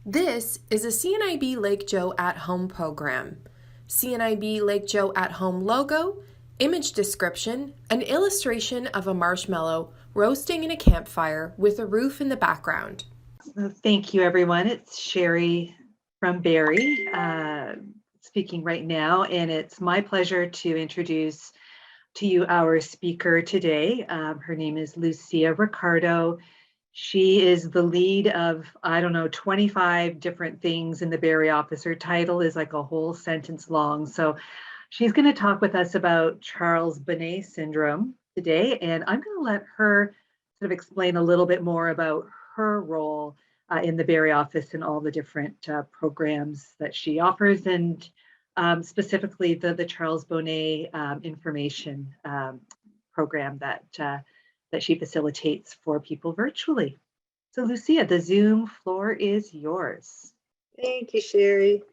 This is a CNIB Lake Joe at Home program. CNIB Lake Joe at Home logo, image description, an illustration of a marshmallow roasting in a campfire with a roof in the background. Thank you, everyone. It's Sherry from Barrie speaking right now, and it's my pleasure to introduce to you our speaker today. Her name is Lucia Ricardo. She is the lead of, 25 different things in the Barrie office. Her title is like a whole sentence long. So she's going to talk with us about Charles Bonnet Syndrome today, and I'm going to let her sort of explain a little bit more about her role in the Barrie office and all the different programs that she offers, and specifically the Charles Bonnet information program that she facilitates for people virtually. So Lucia, the Zoom floor is yours. Thank you, Sherry.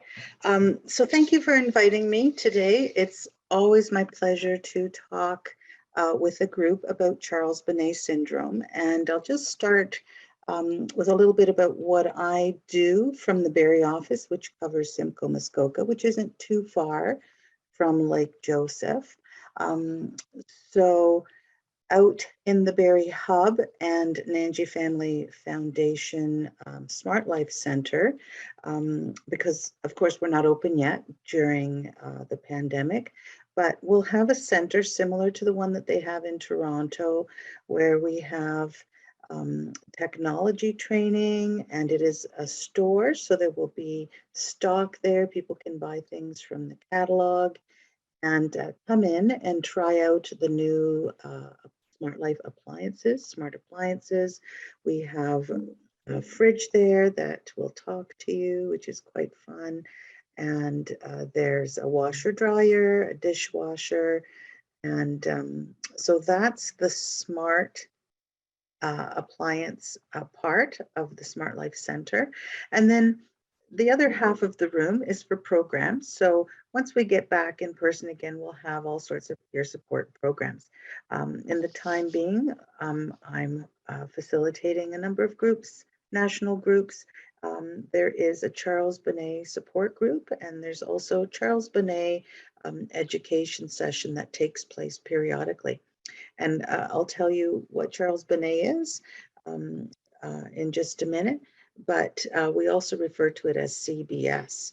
So thank you for inviting me today. It's always my pleasure to talk with a group about Charles Bonnet Syndrome. And I'll just start with a little bit about what I do from the Barrie office, which covers Simcoe, Muskoka, which isn't too far from Lake Joseph. So out in the Barrie Hub and Nanji Family Foundation Smart Life Center, because of course we're not open yet during the pandemic, but we'll have a center similar to the one that they have in Toronto, where we have technology training, and it is a store, so there will be stock there. People can buy things from the catalog and come in and try out the new Smart Life appliances, smart appliances. We have a fridge there that will talk to you, which is quite fun. And there's a washer dryer, a dishwasher. And so that's the smart appliance part of the Smart Life Center. And then the other half of the room is for programs. So once we get back in person again, we'll have all sorts of peer support programs. In the time being, I'm facilitating a number of groups, national groups. There is a Charles Bonnet support group, and there's also Charles Bonnet education session that takes place periodically. And I'll tell you what Charles Bonnet is in just a minute, but we also refer to it as CBS.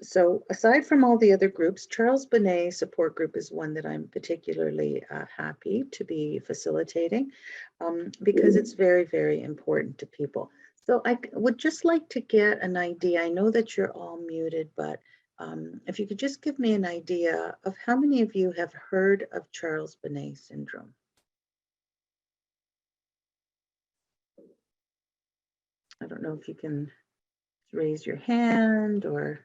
So aside from all the other groups, Charles Bonnet support group is one that I'm particularly happy to be facilitating because it's very, very important to people. So I would just like to get an idea. I know that you're all muted, but if you could just give me an idea of how many of you have heard of Charles Bonnet Syndrome. I don't know if you can raise your hand or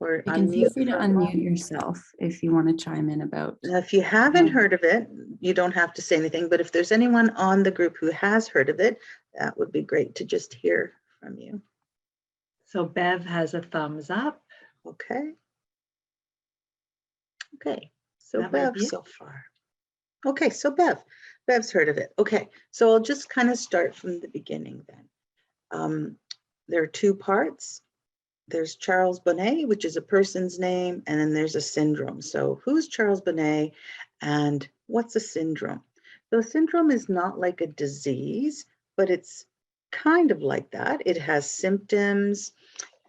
you can feel free to unmute yourself if you want to chime in about. Now, if you haven't heard of it, you don't have to say anything, but if there's anyone on the group who has heard of it, that would be great to just hear from you. So Bev has a thumbs up. Okay. Okay, so Bev so far. Okay, so Bev's heard of it. Okay, so I'll just kind of start from the beginning then. There are two parts. There's Charles Bonnet, which is a person's name, and then there's a syndrome. So who's Charles Bonnet and what's a syndrome? So a syndrome is not like a disease, but it's kind of like that. It has symptoms,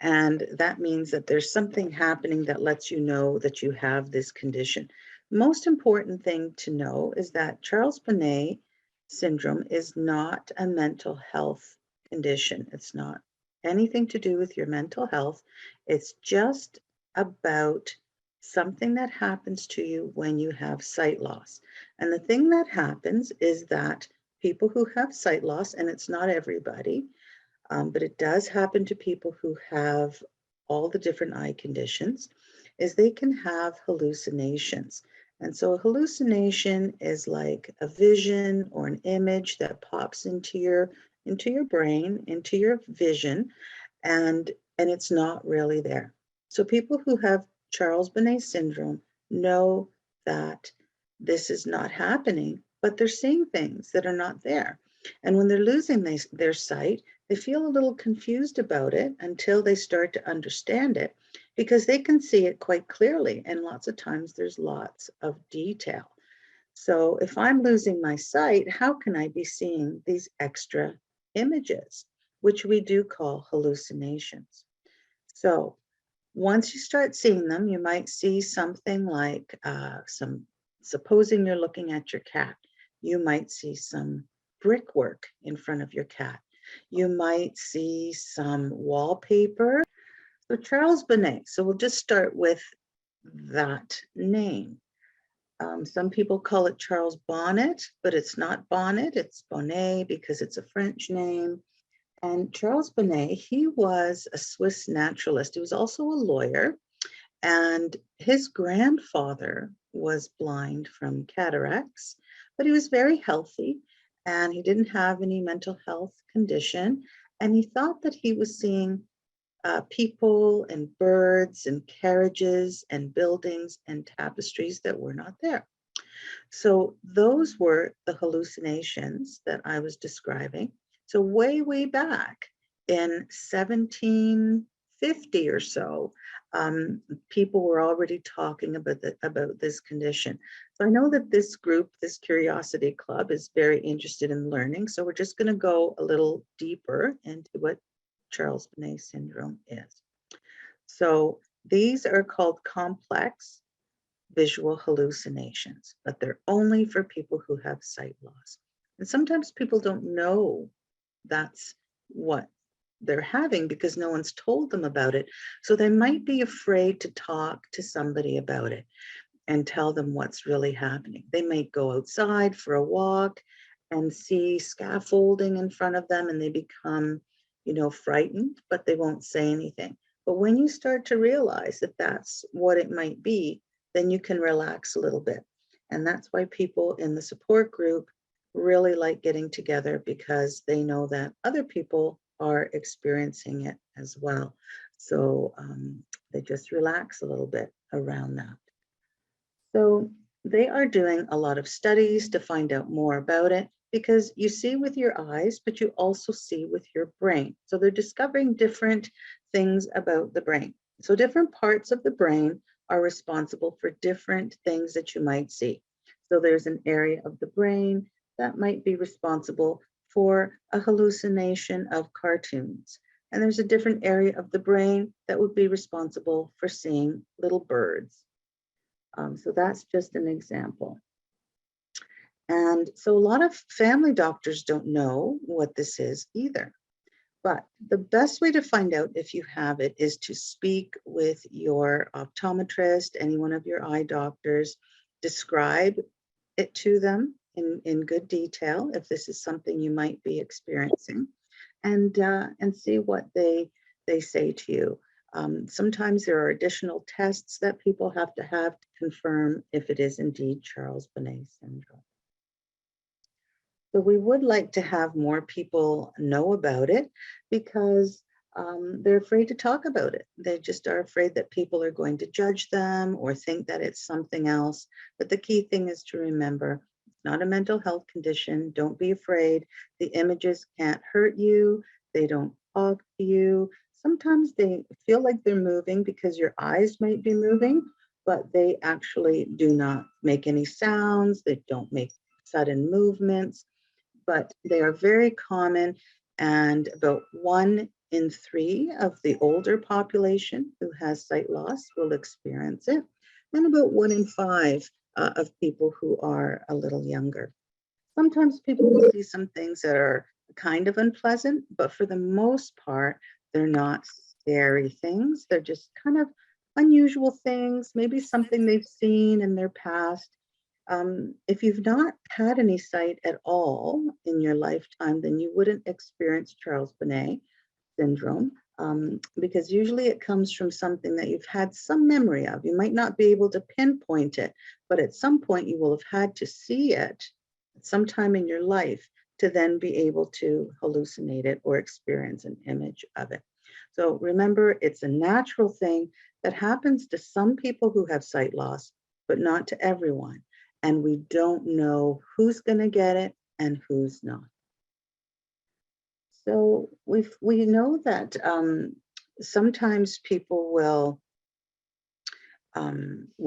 and that means that there's something happening that lets you know that you have this condition. Most important thing to know is that Charles Bonnet syndrome is not a mental health condition. It's not anything to do with your mental health. It's just about something that happens to you when you have sight loss. And the thing that happens is that people who have sight loss, and it's not everybody, but it does happen to people who have all the different eye conditions, is they can have hallucinations. And so a hallucination is like a vision or an image that pops into your brain, into your vision, and it's not really there. So people who have Charles Bonnet syndrome know that this is not happening, but they're seeing things that are not there. And when they're losing their sight, they feel a little confused about it until they start to understand it, because they can see it quite clearly. And lots of times there's lots of detail. So if I'm losing my sight, how can I be seeing these extra images, which we do call hallucinations? So once you start seeing them, you might see something like supposing you're looking at your cat, you might see some brickwork in front of your cat. You might see some wallpaper. So Charles Bonnet, so we'll just start with that name. Some people call it Charles Bonnet, but it's not Bonnet, it's Bonnet because it's a French name. And Charles Bonnet, he was a Swiss naturalist. He was also a lawyer, and his grandfather was blind from cataracts, but he was very healthy and he didn't have any mental health condition. And he thought that he was seeing people and birds and carriages and buildings and tapestries that were not there. So those were the hallucinations that I was describing. So way, way back in 1750 or so, people were already talking about this condition. So I know that this group, this Curiosity Club, is very interested in learning. So we're just going to go a little deeper into what Charles Bonnet syndrome is. So these are called complex visual hallucinations, but they're only for people who have sight loss. And sometimes people don't know that's what they're having because no one's told them about it. So they might be afraid to talk to somebody about it and tell them what's really happening. They may go outside for a walk and see scaffolding in front of them and they become, frightened, but they won't say anything. But when you start to realize that that's what it might be, then you can relax a little bit. And that's why people in the support group really like getting together, because they know that other people are experiencing it as well. So they just relax a little bit around that. So they are doing a lot of studies to find out more about it, because you see with your eyes, but you also see with your brain. So they're discovering different things about the brain. So different parts of the brain are responsible for different things that you might see. So there's an area of the brain that might be responsible for a hallucination of cartoons. And there's a different area of the brain that would be responsible for seeing little birds. So that's just an example. And so a lot of family doctors don't know what this is either. But the best way to find out if you have it is to speak with your optometrist, any one of your eye doctors, describe it to them in good detail if this is something you might be experiencing, and see what they say to you. Sometimes there are additional tests that people have to confirm if it is indeed Charles Bonnet syndrome. So we would like to have more people know about it, because they're afraid to talk about it. They just are afraid that people are going to judge them or think that it's something else. But the key thing is to remember, it's not a mental health condition. Don't be afraid. The images can't hurt you. They don't talk to you. Sometimes they feel like they're moving because your eyes might be moving, but they actually do not make any sounds. They don't make sudden movements, but they are very common, and about 1 in 3 of the older population who has sight loss will experience it, and about 1 in 5 of people who are a little younger. Sometimes people will see some things that are kind of unpleasant, but for the most part, they're not scary things. They're just kind of unusual things, maybe something they've seen in their past. If you've not had any sight at all in your lifetime, then you wouldn't experience Charles Bonnet syndrome, because usually it comes from something that you've had some memory of. You might not be able to pinpoint it, but at some point you will have had to see it at some time in your life to then be able to hallucinate it or experience an image of it. So remember, it's a natural thing that happens to some people who have sight loss, but not to everyone. And we don't know who's going to get it and who's not. So we know that sometimes people will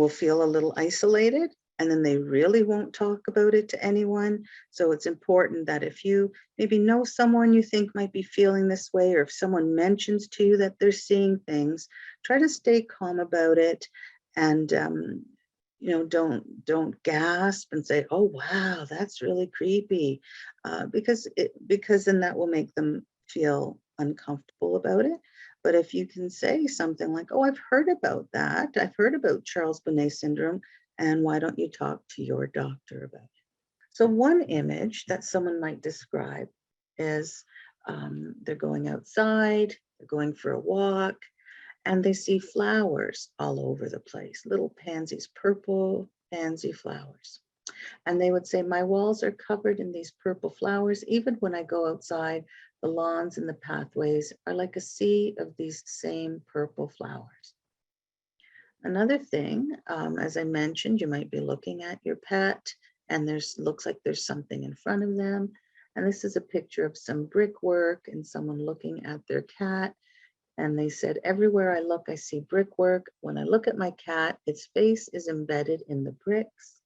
feel a little isolated, and then they really won't talk about it to anyone. So it's important that if you maybe know someone you think might be feeling this way, or if someone mentions to you that they're seeing things, try to stay calm about it, and don't gasp and say, "Oh wow, that's really creepy," because then that will make them feel uncomfortable about it. But if you can say something like, "Oh, I've heard about that. I've heard about Charles Bonnet Syndrome, and why don't you talk to your doctor about it?" So one image that someone might describe is they're going outside, they're going for a walk, and they see flowers all over the place, little pansies, purple pansy flowers. And they would say, "My walls are covered in these purple flowers. Even when I go outside, the lawns and the pathways are like a sea of these same purple flowers." Another thing, as I mentioned, you might be looking at your pet, and looks like there's something in front of them. And this is a picture of some brickwork and someone looking at their cat. And they said, "Everywhere I look, I see brickwork. When I look at my cat, its face is embedded in the bricks."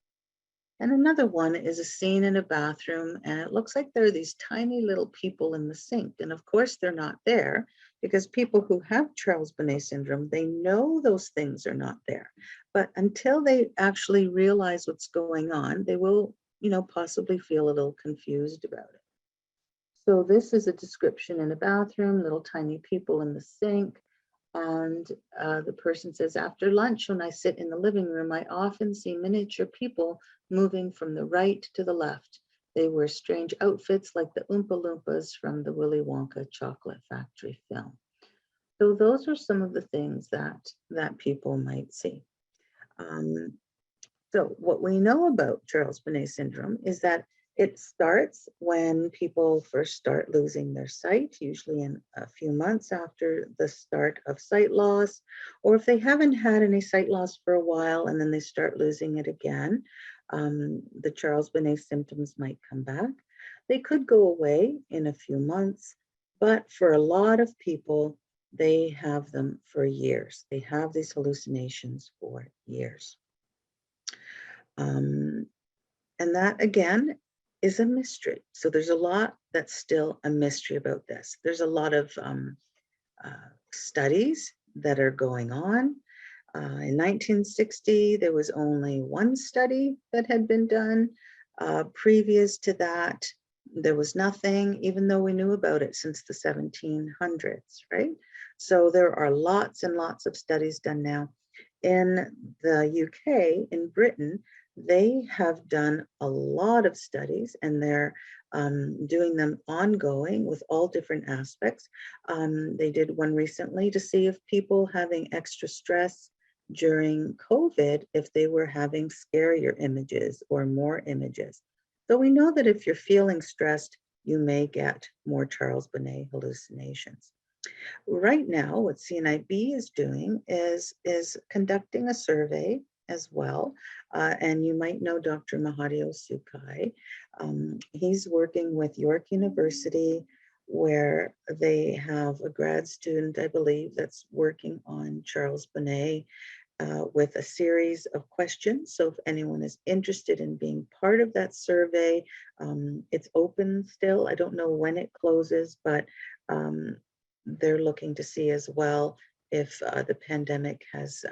And another one is a scene in a bathroom, and it looks like there are these tiny little people in the sink. And of course, they're not there, because people who have Charles Bonnet syndrome, they know those things are not there. But until they actually realize what's going on, they will, possibly feel a little confused about it. So this is a description in a bathroom, little tiny people in the sink. And the person says, "After lunch, when I sit in the living room, I often see miniature people moving from the right to the left. They wear strange outfits like the Oompa Loompas from the Willy Wonka chocolate factory film." So those are some of the things that people might see. So what we know about Charles Bonnet syndrome is that it starts when people first start losing their sight, usually in a few months after the start of sight loss, or if they haven't had any sight loss for a while and then they start losing it again, the Charles Bonnet symptoms might come back. They could go away in a few months, but for a lot of people, they have them for years. They have these hallucinations for years. And that, again, is a mystery. So there's a lot that's still a mystery about this. There's a lot of studies that are going on. In 1960, there was only one study that had been done. Previous to that, there was nothing, even though we knew about it since the 1700s, right? So there are lots and lots of studies done now. In the UK, in Britain, they have done a lot of studies, and they're doing them ongoing with all different aspects. They did one recently to see if people having extra stress during COVID, if they were having scarier images or more images. So we know that if you're feeling stressed, you may get more Charles Bonnet hallucinations. Right now, what CNIB is doing is conducting a survey as well. And you might know Dr. Mahadio Sukai. He's working with York University, where they have a grad student, I believe, that's working on Charles Bonnet with a series of questions. So if anyone is interested in being part of that survey, it's open still. I don't know when it closes, but they're looking to see as well if the pandemic has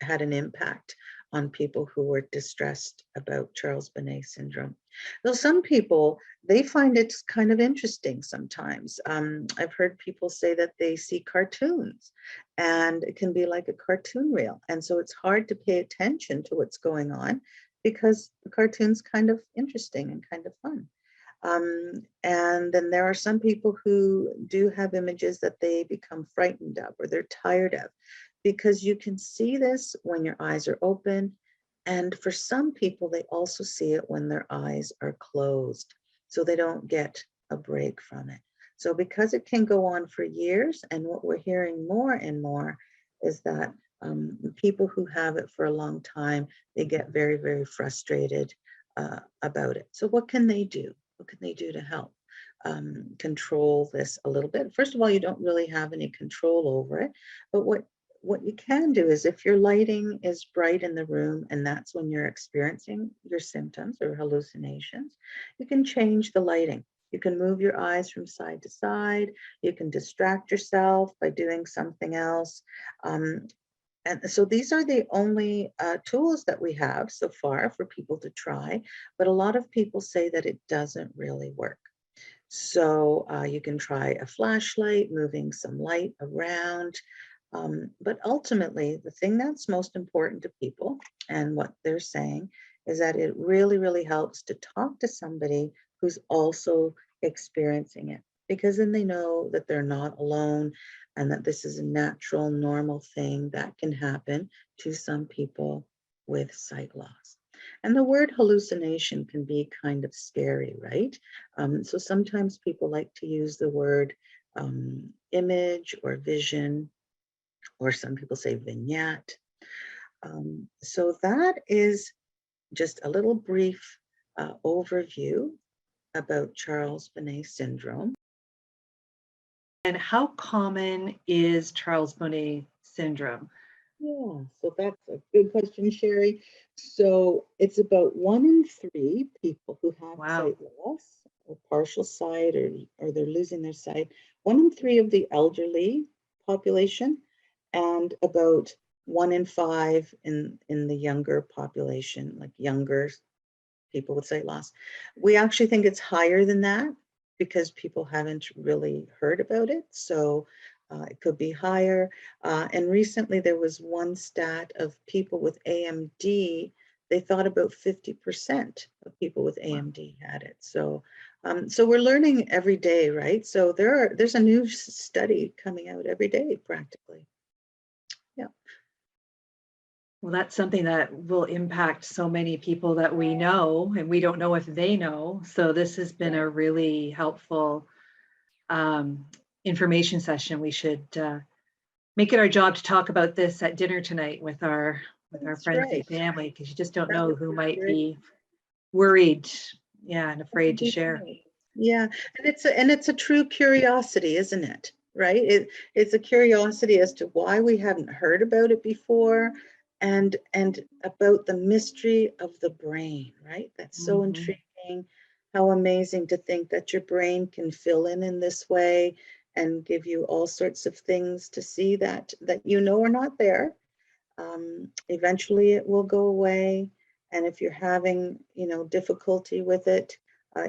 had an impact on people who were distressed about Charles Bonnet syndrome. Though some people, they find it kind of interesting sometimes. I've heard people say that they see cartoons, and it can be like a cartoon reel. And so it's hard to pay attention to what's going on because the cartoon's kind of interesting and kind of fun. And then there are some people who do have images that they become frightened of or they're tired of, because you can see this when your eyes are open. And for some people, they also see it when their eyes are closed, so they don't get a break from it. So because it can go on for years, and what we're hearing more and more is that people who have it for a long time, they get very, very frustrated about it. So what can they do? What can they do to help? control this a little bit. First of all, you don't really have any control over it, but what you can do is if your lighting is bright in the room and that's when you're experiencing your symptoms or hallucinations, you can change the lighting. You can move your eyes from side to side. You can distract yourself by doing something else. And so these are the only tools that we have so far for people to try, but a lot of people say that it doesn't really work. So you can try a flashlight, moving some light around. But ultimately, the thing that's most important to people and what they're saying is that it really, really helps to talk to somebody who's also experiencing it, because then they know that they're not alone and that this is a natural, normal thing that can happen to some people with sight loss. And the word hallucination can be kind of scary, right? So sometimes people like to use the word image or vision, or some people say vignette. So that is just a little brief overview about Charles Bonnet Syndrome. And how common is Charles Bonnet Syndrome? Yeah, so that's a good question, Sherry. So it's about 1 in 3 people who have sight loss or partial sight, or they're losing their sight. 1 in 3 of the elderly population, and about 1 in 5 in the younger population, like younger people with sight loss. We actually think it's higher than that because people haven't really heard about it. So it could be higher. And recently there was one stat of people with AMD. They thought about 50% of people with AMD had it. So, so we're learning every day, right? So there's a new study coming out every day, practically. Yeah. Well, that's something that will impact so many people that we know, and we don't know if they know. So this has been a really helpful information session. We should make it our job to talk about this at dinner tonight with our friends and family, because you just don't know who might be worried, and afraid to share. Yeah, and it's a true curiosity, isn't it? Right? It's a curiosity as to why we hadn't heard about it before, and about the mystery of the brain, right? That's so intriguing. How amazing to think that your brain can fill in this way and give you all sorts of things to see that you know are not there. Eventually it will go away, and if you're having difficulty with it,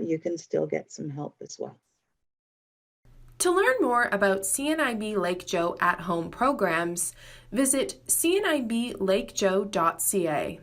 you can still get some help as well. To learn more about CNIB Lake Joe at-home programs, visit cniblakejoe.ca.